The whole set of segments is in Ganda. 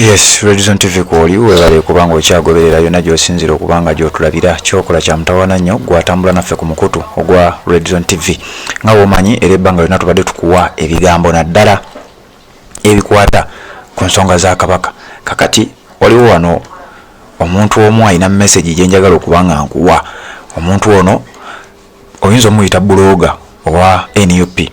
Yes, Redison TV kwoli webale kubanga okyagoberera yonna gy'osinzira okubanga gy'otulabira kyokola kya mutawaana nnyo gwatambula naffe ku mukutu ogwa Redison TV nga bw'omanyi era ebbanga lyonna tubadde tukuwa ebigambo naddala ebikwata ku nsonga za Kabaka. Kakati waliwo wano omuntu omu alina message gye njagala okubanga nkuwa. Omuntu ono oyinza omuyita buloga owa NUP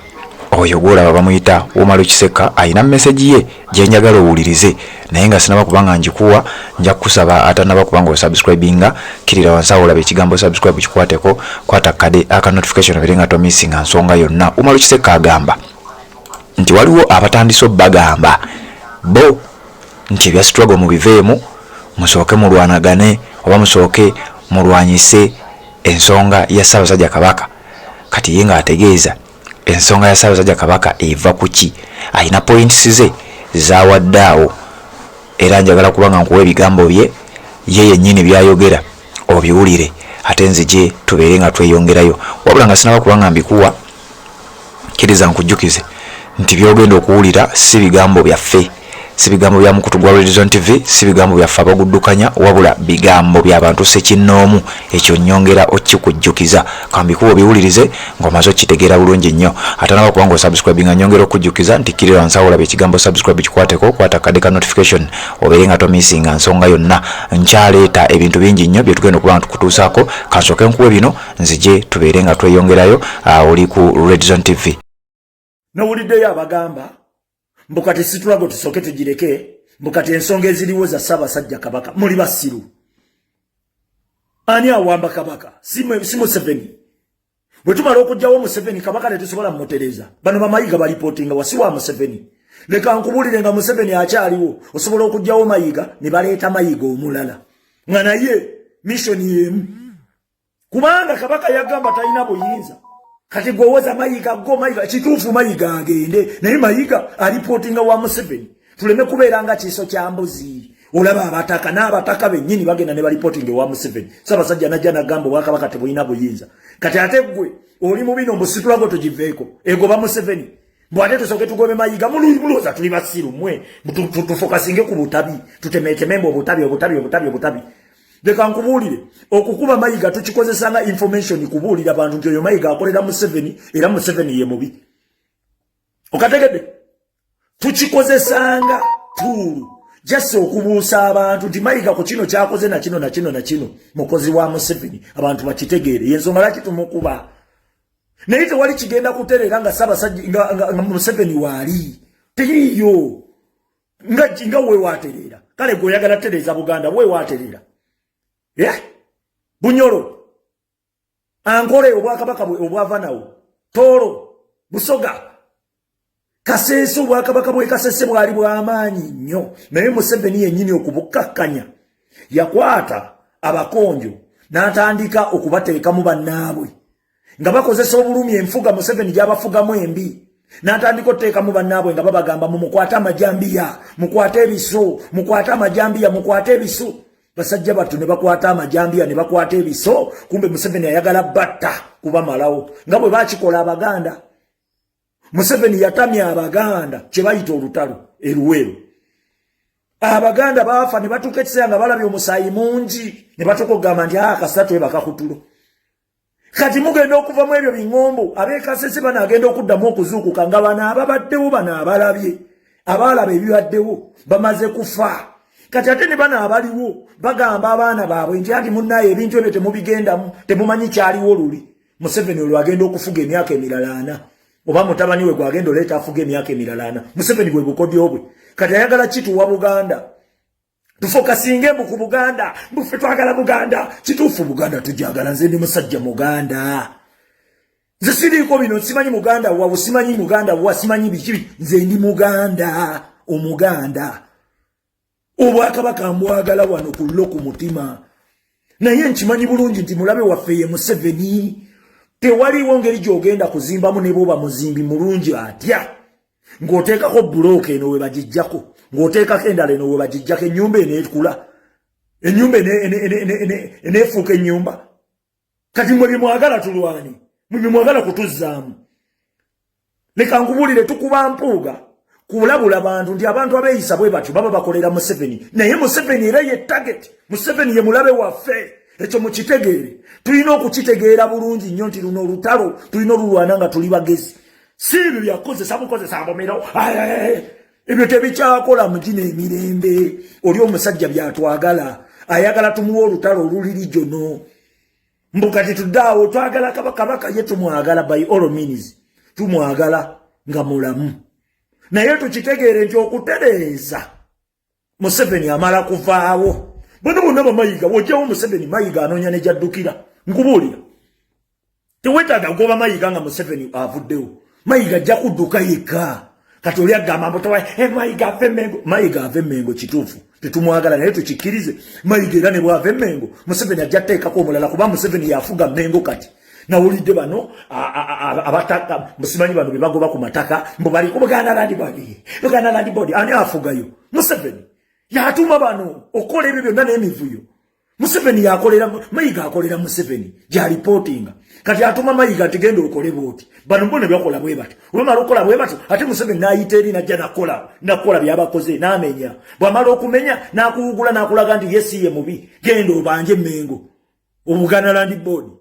oyo gwolaba bamuyita Womalo Kiseka alina message ye gye njagala owulirize naye nga sinaba kubanga njikuwa nja kusaba atanaba kubanga osubscribinga kirira wansi awo olaba ekigambo subscribe kikwateko kwata kade aka notification birenga to missing nsonga yonna. Womalo Kiseka agamba nti waliwo abatandiso bagamba bo nti bya struggle mu biveemu musooke mulwanagane oba musooke mulwanyise ensonga ya Ssaabasajja Kabaka. Kati yenga ategeeza ensonga ya Ssaabasajja Kabaka eva kuki alina points ze zawaddaawo era njagala kubanga nkuwa ebigambo bye ye yennyini byayogera obiwulire ate nzije tubeere nga tweyongerayo wabula nga sinaba kubanga mbikuwa kiriza nkujjukize nti byogenda okuwulira si bigambo byaffe si bigambo bya mukutu gwa Redison TV si bigambo byaffe abaguddukanya wabula bigambo by'abantu sekinnoomu ekyo nnyongera okikujjukiza kambikuwa biwulirize ng'omaze okitegeera bulungi nnyo ate naba kubanga osubscribinga nnyongera okujjukiza nti kirira wansi awo olaba ekigambo subscribe kikwateko kwata kade ka notification obeere nga tomissinga nsonga yonna nkyaleeta ebintu bingi nnyo bye tugenda okuba nga tukutuusaako kansooke nkuwe bino nzije tubeere nga tweyongerayo oli ku Redison TV. Nowuliddeyo abagamba mbukati situlago tusooke tugireke mbukati ensonga eziriwo za Ssaabasajja Kabaka muli basiru. Ani awamba Kabaka si Museveni. Bwe tumala okugyawo Museveni Kabaka tetusobola mmutereza. Bano bamayiga balipootinga wasi wa Museveni. Leka nkubulire nga Museveni akyaliwo osobola okugyawo mayiga ne baleeta mayiga omulala nga naye mission yemu kubanga Kabaka yagamba talina buyinza. Kati gwowoza mayiga go mayiga kituufu mayiga agende naye mayiga alipootinga wa Museveni tuleme kubeera nga kiso kya mbuzi olaba abataka n'abataka bennyini bagenda ne balipootinga wa Museveni. Ssaabasajja najja nagamba Obwakabaka tebulina buyinza kati ate gwe oli mu bino mbusitulago tugiveeko egoba Museveni mbwate tusooke tugobe mayiga mulowooza tuli basiru mmwe tufokasinge ku butabi tutemeetemembe obutabi. Leka nkubuulire okukuba mayiga tukikozesanga information kubuulira abantu nti oyo mayiga akolera Museveni era Museveni ye mubi. Okategedde tukikozesanga tuulu jase okubuusa abantu nti mayiga ku kino kyakoze na kino mukozi wa Museveni abantu bakitegeere yensonga laki tumukuba naye tewali kigenda kuterera nga Ssaabasajja nga Museveni waali teyiyo nga we waaterera kale gwe oyagala tereza Buganda we waaterera. Bunyoro Ankole Obwakabaka obwava nawo Toro Busoga Kasese Obwakabaka bwe Kasese bwali bw'amaanyi nnyo naye Museveni yennyini okubukakkanya yakwata abakonjo n'atandika okubateeka mu bannaabwe nga bakozesa obulumi enfuga Museveni gy'abafugamu embi n'atandika otteeka mu bannaabwe nga babagamba mukwate amajambiya mukwate ebiso mukwate amajambiya mukwate ebiso. Basajja batu ne bakwata amajambiya ne bakwata ebiso kumbe Museveni ayagala batta kuba malawo nga bwe bakikola Abaganda. Museveni yatamya Abaganda kye bayita olutalo eruweru. Abaganda baafa ne batuuka ekiseera nga balabye omusaayi mungi ne batuuka okugamba nti kasatu ebaka kutulo. Kati mugenda okuva mu ebyo biŋŋombo ab'ekasese banaagenda okuddamu okuzuukuka nga bano ababaddewo bano abalabye abaalaba ebibaddewo bamaze kufa. Kati ate ne bana abaliwo bagamba abaana baabwe nti ati munnaye ebintu ebyo temubigendamu temumanyi kyaliwo luli. Museveni olwo agenda okufuga emyaka emirala 4 oba mutabani we gwagenda oleeta afuga emyaka emirala 4. Museveni bwe bukodyo bwe kati ayagala kituwa Buganda tufokasinge mbu ku Buganda mbufe twagala Buganda kituufu Buganda tujagala nze ndi musajja Muganda nze siriiko bino simanyi Muganda wa simanyi Muganda wa simanyi biki nze ndi Muganda Omuganda. Obwakabaka mbwagala wano kullo ku mutima naye nkimanyi bulungi nti mulabe waffe ye Museveni tewaliwo ngeri gy'ogenda kuzimbamu ne bwoba muzimbi mulungi atya ng'oteekako bulooka eno we bagijjako ng'oteekako endala eno we bagijjako ennyumba eneekula ennyumba eneefuuka ennyumba. Kati mwe bimwagala tulwani mwe bimwagala kutuzzaamu. Leka nkubulire tukuba mpuuga kulabula abantu ndi abantu abeeyisa bwe batyo baba bakolera Museveni naye Museveni era ye target Museveni ye mulabe waffe ekyo mukitegeere tulina okukitegeera bulungi nnyo nti luno olutalo tulina olulwana nga tuli bagezi si ebyo byakozesa bukozesa abomero ebyo tebikyakola mugina emirembe oli omusajja byatwagala ayagala tumuwa olutalo oluliri jono mbukati tudaawo twagala kabaka ye tumwagala by all means tumwagala nga mulamu naye tukitegeere nti okutereeza Museveni amala kuvaawo bonna bamayiga wojjawo Museveni mayiga anoonya ne jaddukira nkubuulira tewetaaga goba mayiga nga Museveni avuddewo mayiga ajja kudduka yekka kati oli agamba mbotowa mayiga ave Mengo kituufu tetumwagala naye tukikkirize mayiga era ne bwava Mengo Museveni ajja teekako omulala kuba Museveni yafuga Mengo kati nawulidde bano abataka musimanyi bano be bagoba ku mataka mbo bali ku Buganda Land Board ani afugayo Museveni yatuma bano okola ebyo byonna n'emivuyo Museveni yakolera mayiga akolera Museveni ja reportinga kati atuma mayiga tigenda okole boti bano mbone byakola bwe bato olumala okola bwe bato ate Museveni n'ayiteeri najja nakola byabakoze n'amenya bwamala okumenya n'akuwugula n'akulaga nti yesi ye mubi genda obanje Mengo Buganda Land Board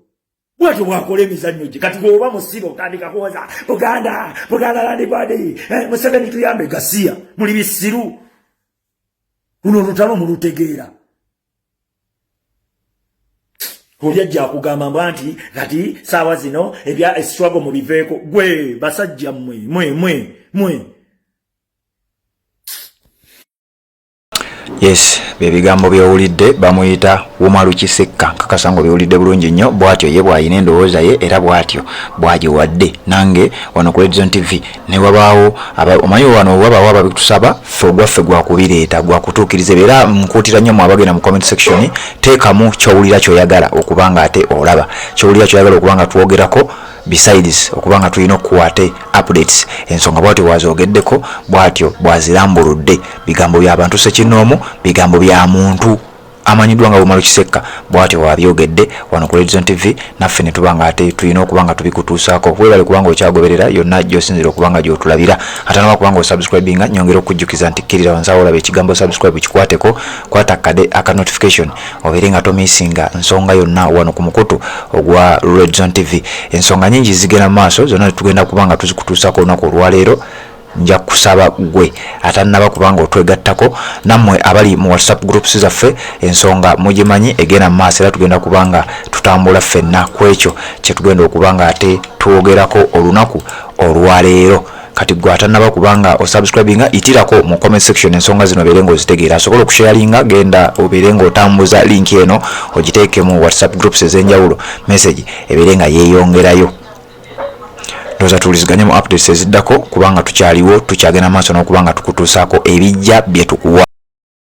bwatyo bwakola emizannyo gye kati bw'oba musiba otandika kuwoza Buganda Land Board Museveni tuyambe gasiya muli bisiru luno olutalo mulutegeera oli ajja akugamba nti kati saawa zino ebya struggle mu biveeko gwe basajja mwe Yes, bebigambo byowulidde bamuyita Wumalu Kisekka kakasango byowulidde bulungi nnyo bwatyo ye bwayina endowooza ye era bwatyo bwagiwadde nange wano ku Redzone TV ne wabaawo omanyi wano wabaawo ababitusaba ffe ogwaffe gwakubireeta gwakutuukiriza era nkuutira nnyo mu abagenda mu comment section teekamu kyowulira kyoyagala okubanga ate olaba kyowulira kyoyagala okubanga twogerako besides okubanga tulina okukwate updates ensonga bwatyo bwazogeddeko bwatyo bwazirambuludde bigambo by'abantu sekinoomu bigambo bya muntu amanyiddwa nga Wumalu Kisekka bwatyo wabyogedde wano ku Redzone TV naffe ne tubanga ate tulina okubanga tubikutuusaako weebale kubanga okyagoberera yonna gy'osinzira okubanga gy'otulabira ate naba kubanga osubscribinga nyongera okujjukiza nti kkirira wansawo olaba ekigambo subscribe kikwateko kwata kade aka notification obeere nga tomisinga nsonga yonna wano ku mukutu ogwa Redzone TV ensonga nyingi zigenda mu maaso zonna tugenda kubanga tuzikutuusaako olunaku olwaleero nja kusaba gwe atannaba kubanga otwegattako nammwe abali mu WhatsApp groups zaffe ensonga mugimanyi egenda mu maaso era tugenda kubanga tutambula ffenna ku ekyo kye tugenda okubanga ate twogerako olunaku olwaleero kati gwe atannaba kubanga osubscribinga itirako mu comment section ensonga zino obeere ng'ozitegeera asobola okusharinga genda obeere ng'otambuza link eno ogiteeke mu WhatsApp groups ez'enjawulo message ebeere nga yeeyongerayo ndoza tuliziganye mu updates eziddako kubanga tukyaliwo tukyagenda maaso n'okubanga tukutuusaako ebijja bye tukuwa